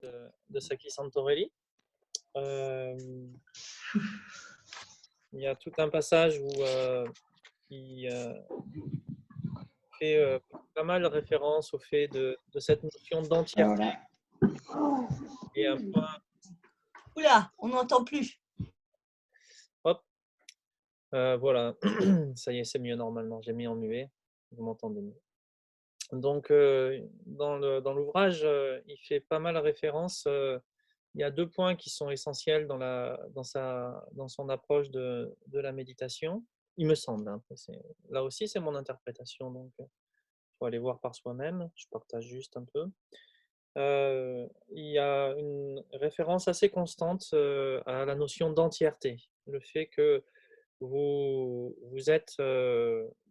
de Saki Santorelli. Euh, il y a tout un passage où il fait pas mal référence au fait de cette notion d'entièreté. Voilà. Et un point, Oula, on n'entend plus. hop, voilà, ça y est, c'est mieux normalement. J'ai mis en muet, vous m'entendez mieux. Donc, dans l'ouvrage, il fait pas mal référence. Il y a deux points qui sont essentiels dans son approche de la méditation, il me semble. Hein. Là aussi, c'est mon interprétation, donc il faut aller voir par soi-même. Je partage juste un peu. Il y a une référence assez constante à la notion d'entièreté. Le fait que vous êtes,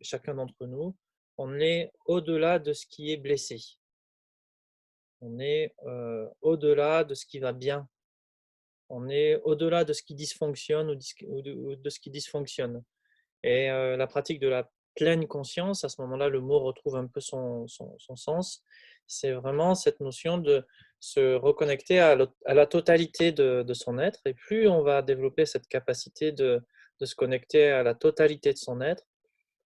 chacun d'entre nous, on est au-delà de ce qui est blessé. On est au-delà de ce qui va bien. On est au-delà de ce qui dysfonctionne ou de ce qui dysfonctionne. Et la pratique de la pleine conscience, à ce moment-là, le mot retrouve un peu son sens. C'est vraiment cette notion de se reconnecter à la totalité de son être. Et plus on va développer cette capacité de se connecter à la totalité de son être,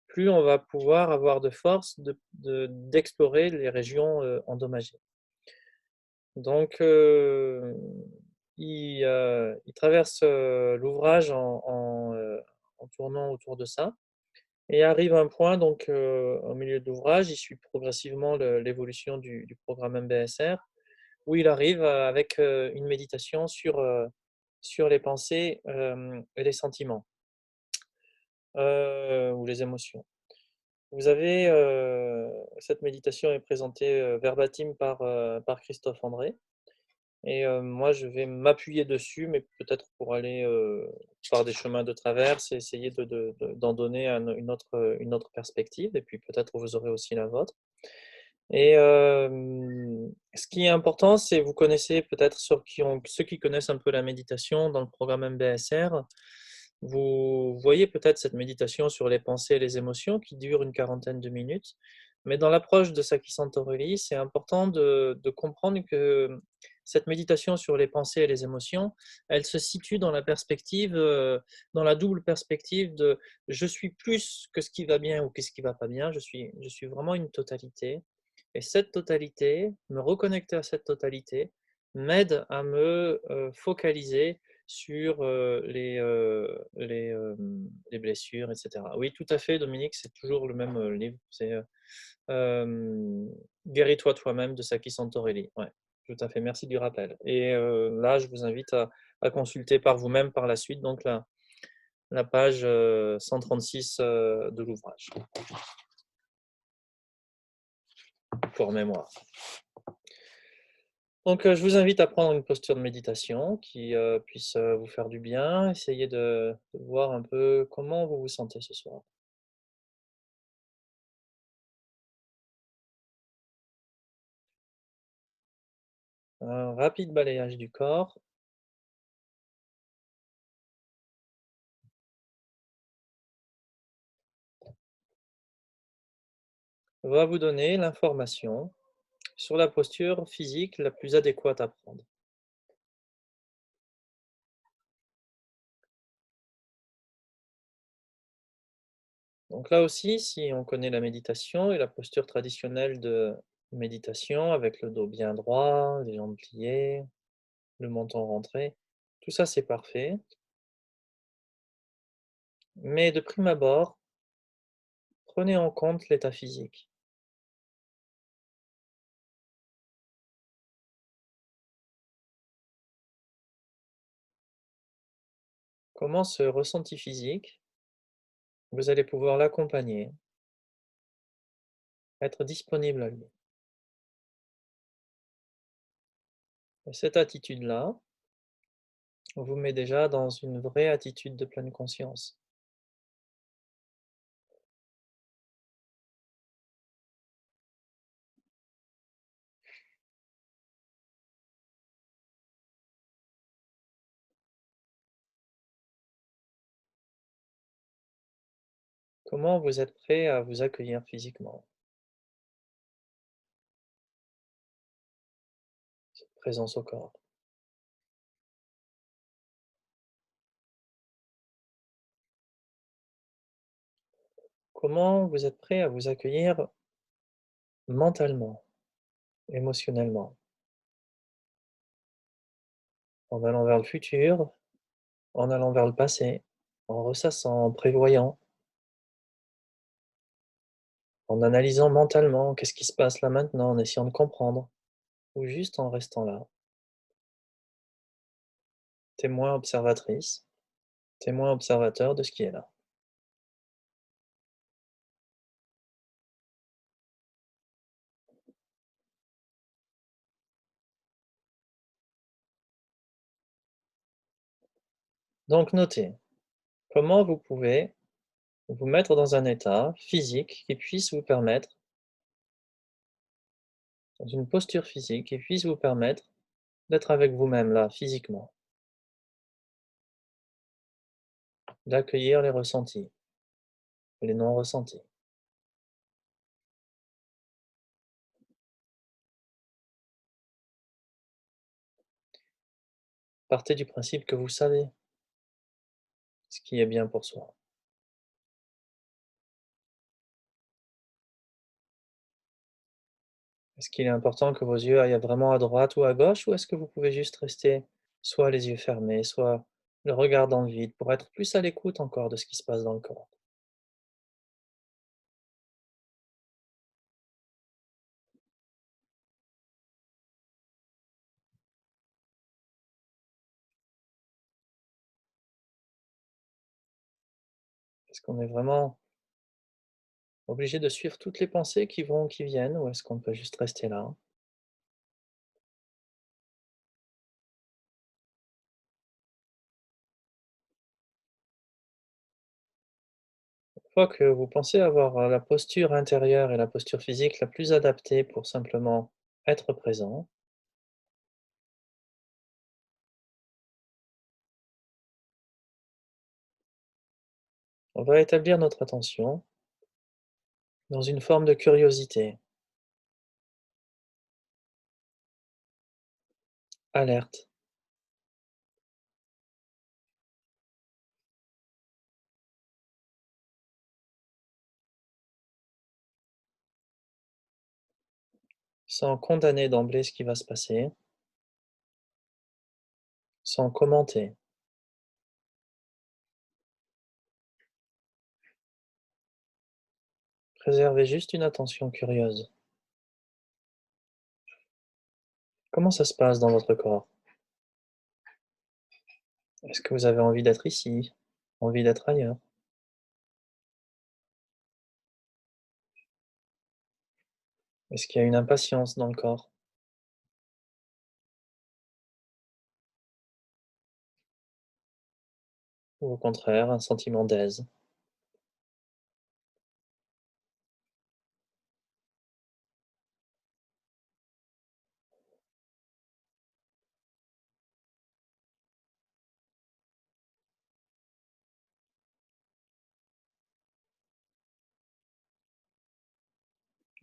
plus on va pouvoir avoir de force d'explorer les régions endommagées. Donc, il traverse l'ouvrage en tournant autour de ça et arrive à un point, donc, au milieu de l'ouvrage, il suit progressivement l'évolution du programme MBSR, où il arrive avec une méditation sur les pensées et les sentiments ou les émotions. Vous avez, cette méditation est présentée verbatim par Christophe André. Et moi, je vais m'appuyer dessus, mais peut-être pour aller par des chemins de traverse et essayer d'en donner une autre perspective. Et puis peut-être vous aurez aussi la vôtre. Et ce qui est important, c'est vous connaissez peut-être ceux qui connaissent un peu la méditation dans le programme MBSR. Vous voyez peut-être cette méditation sur les pensées et les émotions qui dure une quarantaine de minutes. Mais dans l'approche de Saki Santorelli, c'est important de comprendre que cette méditation sur les pensées et les émotions, elle se situe dans la perspective, dans la double perspective de je suis plus que ce qui va bien ou que ce qui va pas bien, je suis vraiment une totalité. Et cette totalité, me reconnecter à cette totalité, m'aide à me focaliser sur les blessures, etc. Oui, tout à fait, Dominique, c'est toujours le même livre. C'est Guéris-toi toi-même de Saki Santorelli. Ouais, tout à fait, merci du rappel. Et là, je vous invite à consulter par vous-même par la suite, donc la page 136 de l'ouvrage, pour mémoire. Donc, je vous invite à prendre une posture de méditation qui puisse vous faire du bien. Essayez de voir un peu comment vous vous sentez ce soir. Un rapide balayage du corps. Va vous donner l'information sur la posture physique la plus adéquate à prendre. Donc là aussi, si on connaît la méditation et la posture traditionnelle de méditation avec le dos bien droit, les jambes pliées, le menton rentré, tout ça c'est parfait. Mais de prime abord, prenez en compte l'état physique. Comment ce ressenti physique, vous allez pouvoir l'accompagner, être disponible à lui. Et cette attitude-là vous met déjà dans une vraie attitude de pleine conscience. Comment vous êtes prêt à vous accueillir physiquement? présence au corps. Comment vous êtes prêt à vous accueillir mentalement, émotionnellement, en allant vers le futur, en allant vers le passé, en ressassant, en prévoyant, en analysant mentalement qu'est-ce qui se passe là maintenant, en essayant de comprendre, ou juste en restant là, témoin observatrice, témoin observateur de ce qui est là. Donc notez comment vous pouvez vous mettre dans un état physique qui puisse vous permettre, dans une posture physique qui puisse vous permettre d'être avec vous-même là, physiquement, d'accueillir les ressentis, les non ressentis. Partez du principe que vous savez ce qui est bien pour soi. Est-ce qu'il est important que vos yeux aillent vraiment à droite ou à gauche, ou est-ce que vous pouvez juste rester soit les yeux fermés, soit le regard dans le vide pour être plus à l'écoute encore de ce qui se passe dans le corps? Est-ce qu'on est vraiment obligé de suivre toutes les pensées qui vont, qui viennent, ou est-ce qu'on peut juste rester là? Une fois que vous pensez avoir la posture intérieure et la posture physique la plus adaptée pour simplement être présent, on va établir notre attention dans une forme de curiosité, alerte, sans condamner d'emblée ce qui va se passer, sans commenter. Préservez juste une attention curieuse. Comment ça se passe dans votre corps? Est-ce que vous avez envie d'être ici? Envie d'être ailleurs? Est-ce qu'il y a une impatience dans le corps? Ou au contraire, un sentiment d'aise?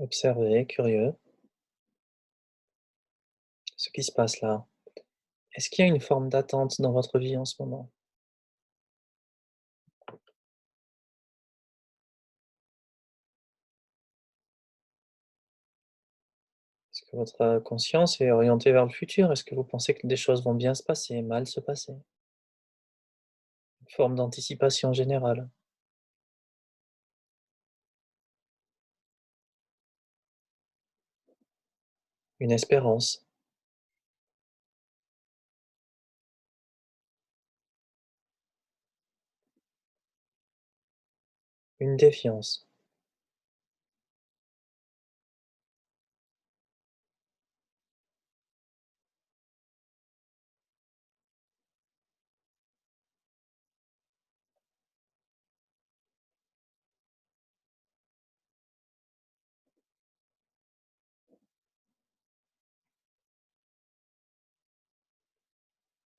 Observez, curieux, ce qui se passe là. Est-ce qu'il y a une forme d'attente dans votre vie en ce moment? Est-ce que votre conscience est orientée vers le futur? Est-ce que vous pensez que des choses vont bien se passer, mal se passer? Une forme d'anticipation générale, une espérance, une défiance.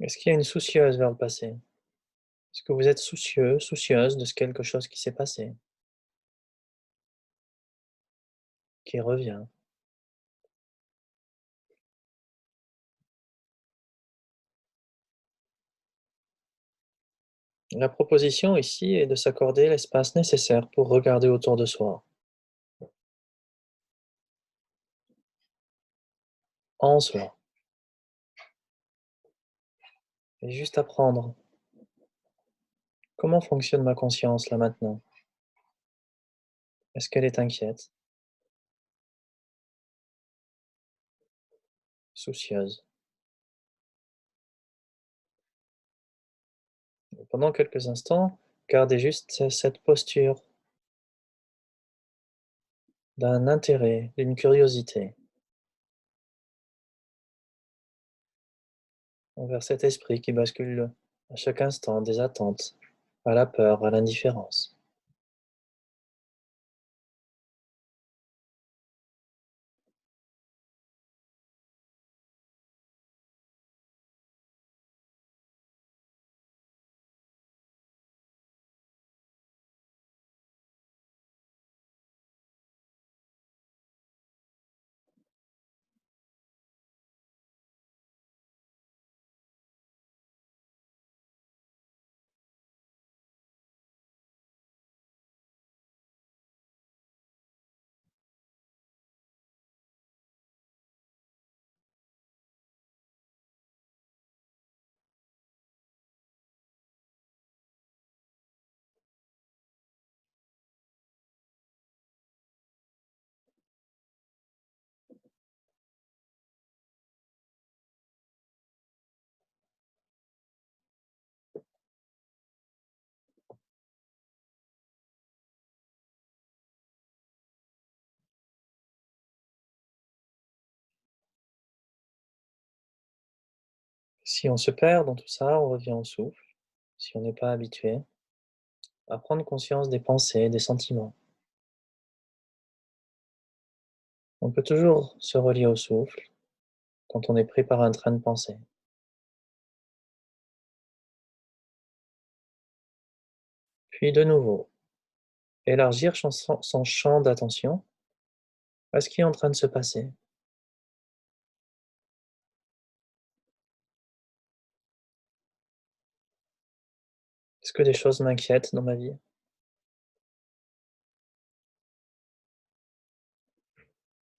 Est-ce qu'il y a une soucieuse vers le passé? Est-ce que vous êtes soucieux, soucieuse de quelque chose qui s'est passé, qui revient? La proposition ici est de s'accorder l'espace nécessaire pour regarder autour de soi, en soi, et juste apprendre comment fonctionne ma conscience là maintenant. Est-ce qu'elle est inquiète, soucieuse? Et pendant quelques instants, gardez juste cette posture d'un intérêt, d'une curiosité envers cet esprit qui bascule à chaque instant des attentes, à la peur, à l'indifférence. Si on se perd dans tout ça, on revient au souffle. Si on n'est pas habitué à prendre conscience des pensées, des sentiments, on peut toujours se relier au souffle quand on est pris par un train de pensée. Puis de nouveau, élargir son champ d'attention à ce qui est en train de se passer. Est-ce que des choses m'inquiètent dans ma vie?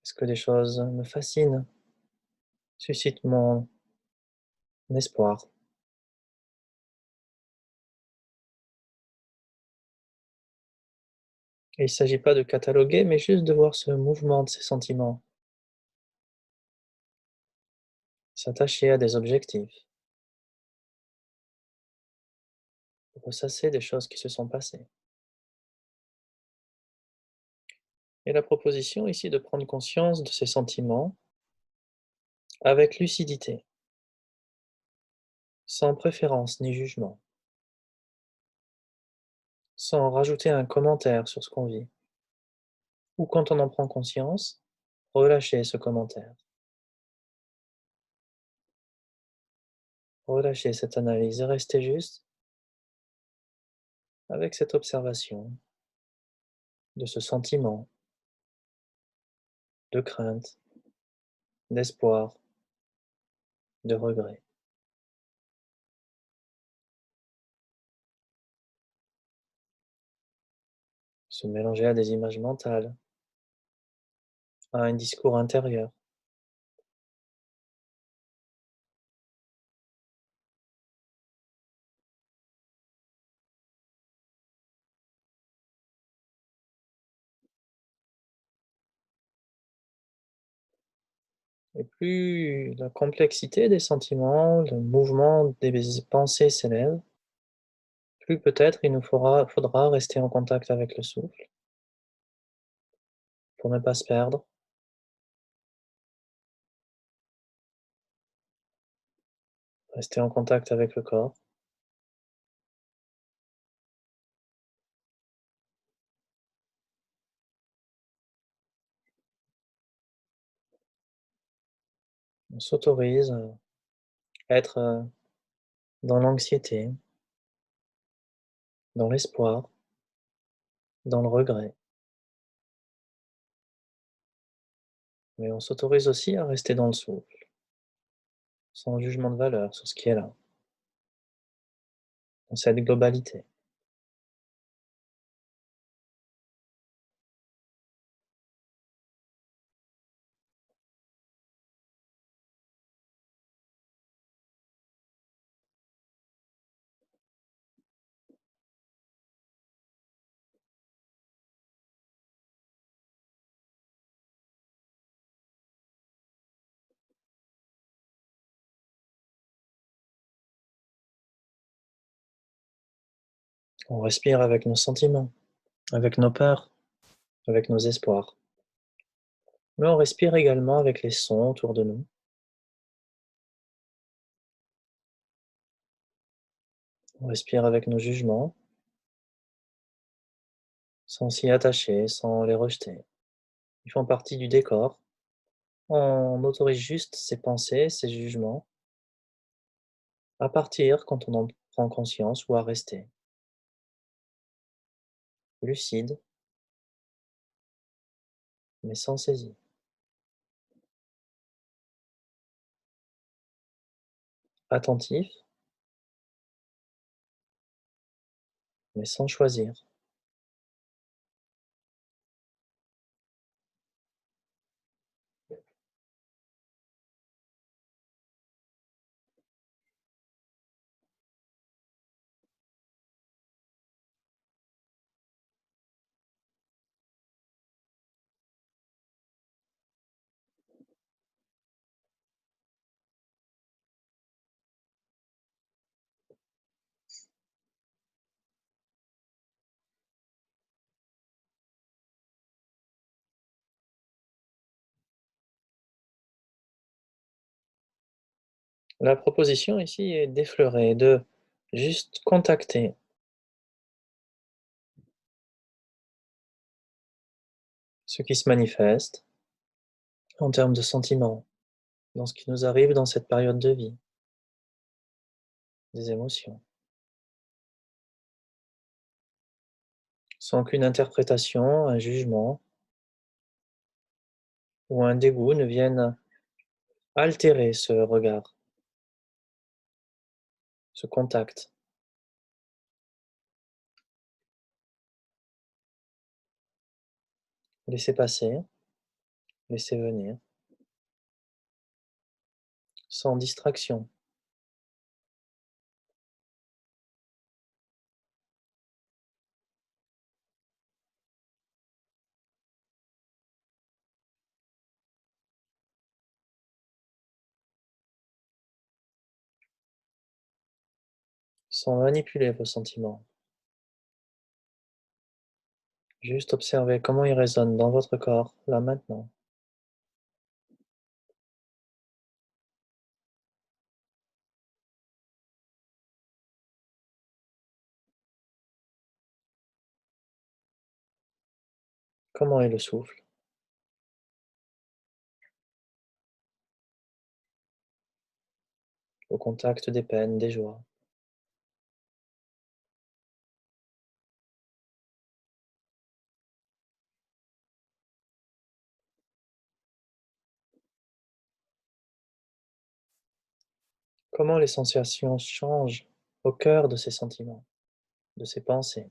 Est-ce que des choses me fascinent, suscitent mon espoir? Et il ne s'agit pas de cataloguer, mais juste de voir ce mouvement de ces sentiments, s'attacher à des objectifs, ressasser des choses qui se sont passées. Et la proposition ici de prendre conscience de ces sentiments avec lucidité, sans préférence ni jugement, sans rajouter un commentaire sur ce qu'on vit. Ou quand on en prend conscience, relâcher ce commentaire, relâcher cette analyse et rester juste avec cette observation de ce sentiment de crainte, d'espoir, de regret. Se mélanger à des images mentales, à un discours intérieur. Et plus la complexité des sentiments, le mouvement des pensées s'élève, plus peut-être il nous faudra rester en contact avec le souffle pour ne pas se perdre, rester en contact avec le corps. On s'autorise à être dans l'anxiété, dans l'espoir, dans le regret. Mais on s'autorise aussi à rester dans le souffle, sans jugement de valeur sur ce qui est là. dans cette globalité. On respire avec nos sentiments, avec nos peurs, avec nos espoirs. Mais on respire également avec les sons autour de nous. On respire avec nos jugements, sans s'y attacher, sans les rejeter. Ils font partie du décor. On autorise juste ses pensées, ses jugements, à partir quand on en prend conscience ou à rester lucide, mais sans saisie, attentif, mais sans choisir. La proposition ici est d'effleurer, de juste contacter ce qui se manifeste en termes de sentiments, dans ce qui nous arrive dans cette période de vie, des émotions, sans qu'une interprétation, un jugement ou un dégoût ne viennent altérer ce regard, ce contact. Laisser passer, laisser venir, sans distraction, sans manipuler vos sentiments. Juste observer comment ils résonnent dans votre corps, là maintenant. Comment est le souffle au contact des peines, des joies. Comment les sensations changent au cœur de ces sentiments, de ces pensées,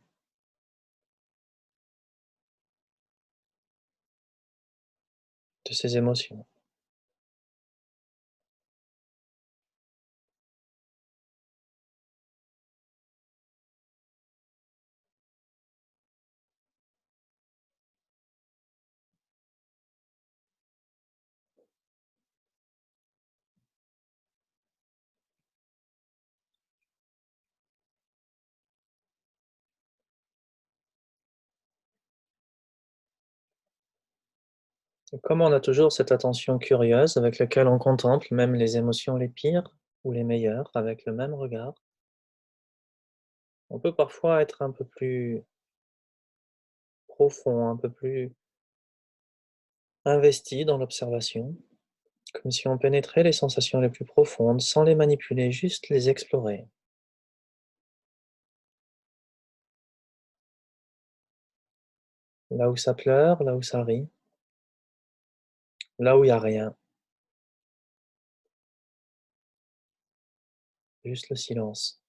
de ces émotions. Et comme on a toujours cette attention curieuse avec laquelle on contemple même les émotions les pires ou les meilleures avec le même regard, on peut parfois être un peu plus profond, un peu plus investi dans l'observation, comme si on pénétrait les sensations les plus profondes sans les manipuler, juste les explorer. Là où ça pleure, là où ça rit, là où il y a rien, juste le silence.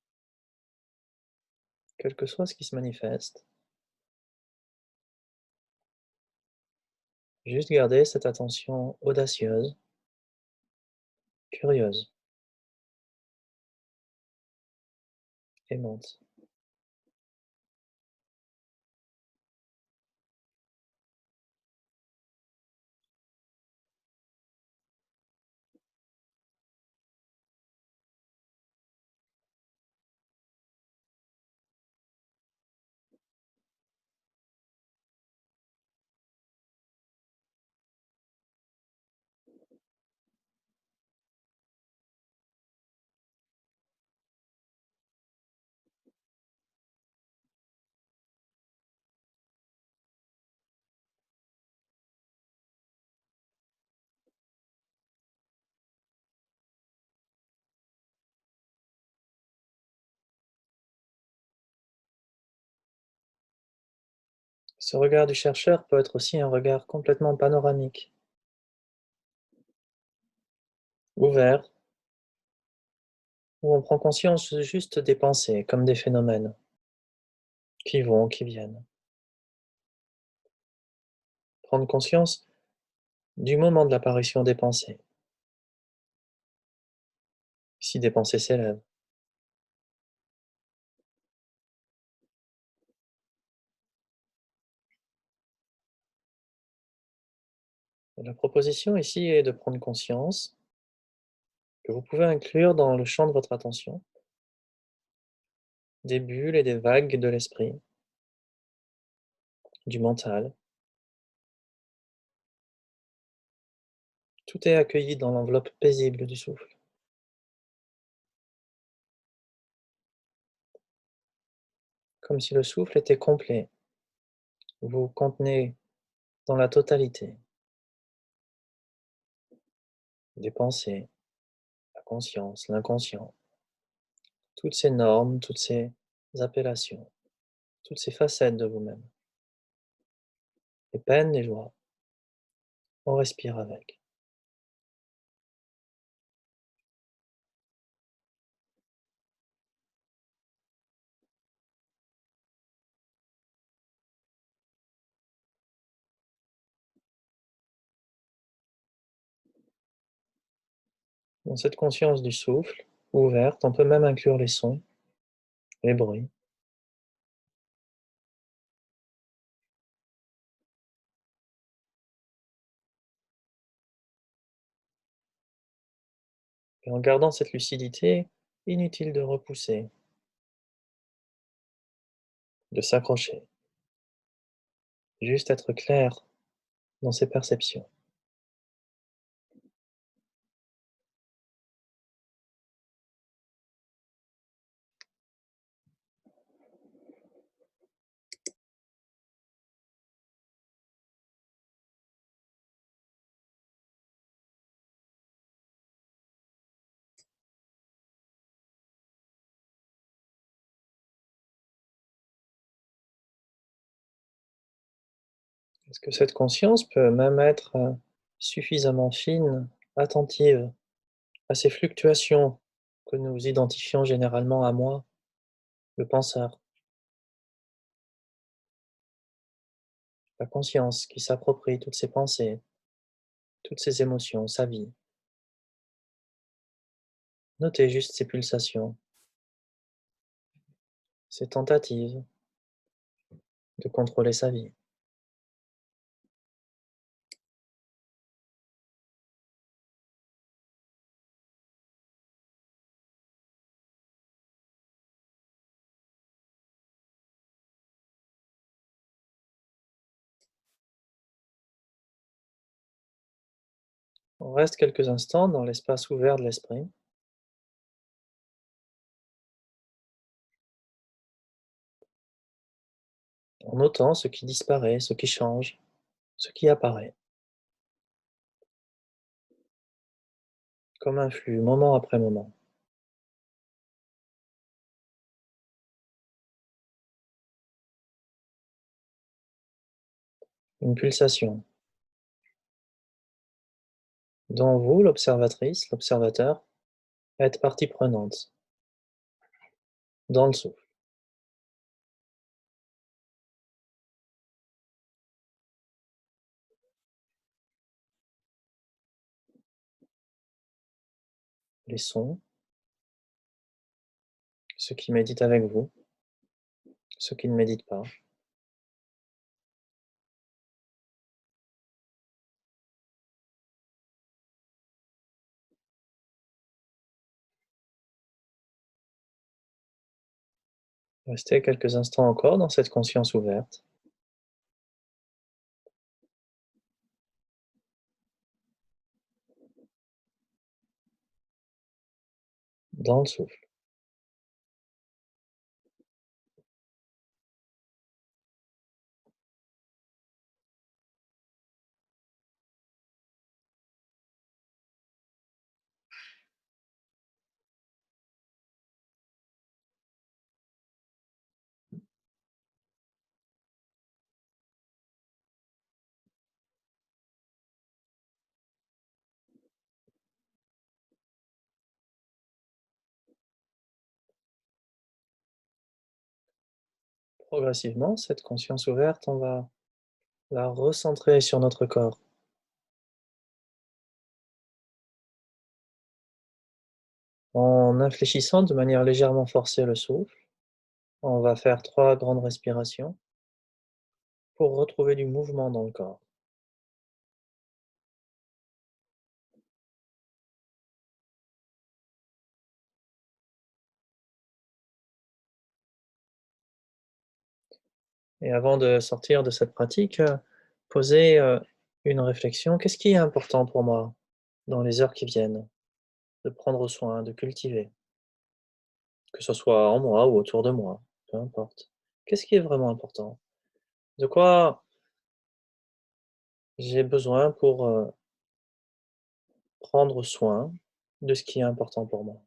quel que soit ce qui se manifeste. Juste garder cette attention audacieuse, curieuse, aimante. Ce regard du chercheur peut être aussi un regard complètement panoramique, ouvert, où on prend conscience juste des pensées comme des phénomènes qui vont, qui viennent. Prendre conscience du moment de l'apparition des pensées, si des pensées s'élèvent. La proposition ici est de prendre conscience que vous pouvez inclure dans le champ de votre attention des bulles et des vagues de l'esprit, du mental. Tout est accueilli dans l'enveloppe paisible du souffle, comme si le souffle était complet. Vous contenez dans la totalité des pensées, la conscience, l'inconscient, toutes ces normes, toutes ces appellations, toutes ces facettes de vous-même, les peines, les joies. On respire avec. Dans cette conscience du souffle, ouverte, on peut même inclure les sons, les bruits. Et en gardant cette lucidité, inutile de repousser, de s'accrocher, juste être clair dans ses perceptions. Est-ce que cette conscience peut même être suffisamment fine, attentive à ces fluctuations que nous identifions généralement à moi, le penseur, la conscience qui s'approprie toutes ces pensées, toutes ces émotions, sa vie. Notez juste ces pulsations, ces tentatives de contrôler sa vie. On reste quelques instants dans l'espace ouvert de l'esprit, en notant ce qui disparaît, ce qui change, ce qui apparaît, comme un flux, moment après moment. Une pulsation, dont vous, l'observatrice, l'observateur, êtes partie prenante, dans le souffle. les sons, ceux qui méditent avec vous, ceux qui ne méditent pas. Restez quelques instants encore dans cette conscience ouverte, dans le souffle. Progressivement, cette conscience ouverte, on va la recentrer sur notre corps. En infléchissant de manière légèrement forcée le souffle, on va faire 3 grandes respirations pour retrouver du mouvement dans le corps. Et avant de sortir de cette pratique, posez, une réflexion. Qu'est-ce qui est important pour moi dans les heures qui viennent? De prendre soin, de cultiver, que ce soit en moi ou autour de moi, peu importe. Qu'est-ce qui est vraiment important? De quoi j'ai besoin pour, prendre soin de ce qui est important pour moi?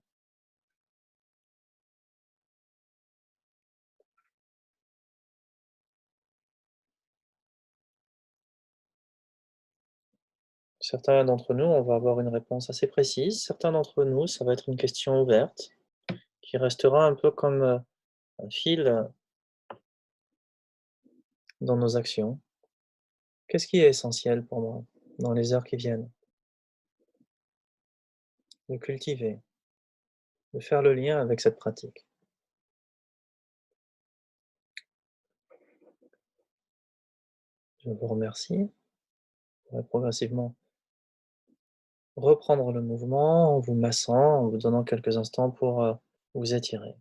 Certains d'entre nous, on va avoir une réponse assez précise. Certains d'entre nous, ça va être une question ouverte qui restera un peu comme, un fil, dans nos actions. Qu'est-ce qui est essentiel pour moi dans les heures qui viennent? De cultiver, de faire le lien avec cette pratique. Je vous remercie. On va progressivement reprendre le mouvement en vous massant, en vous donnant quelques instants pour, vous étirer.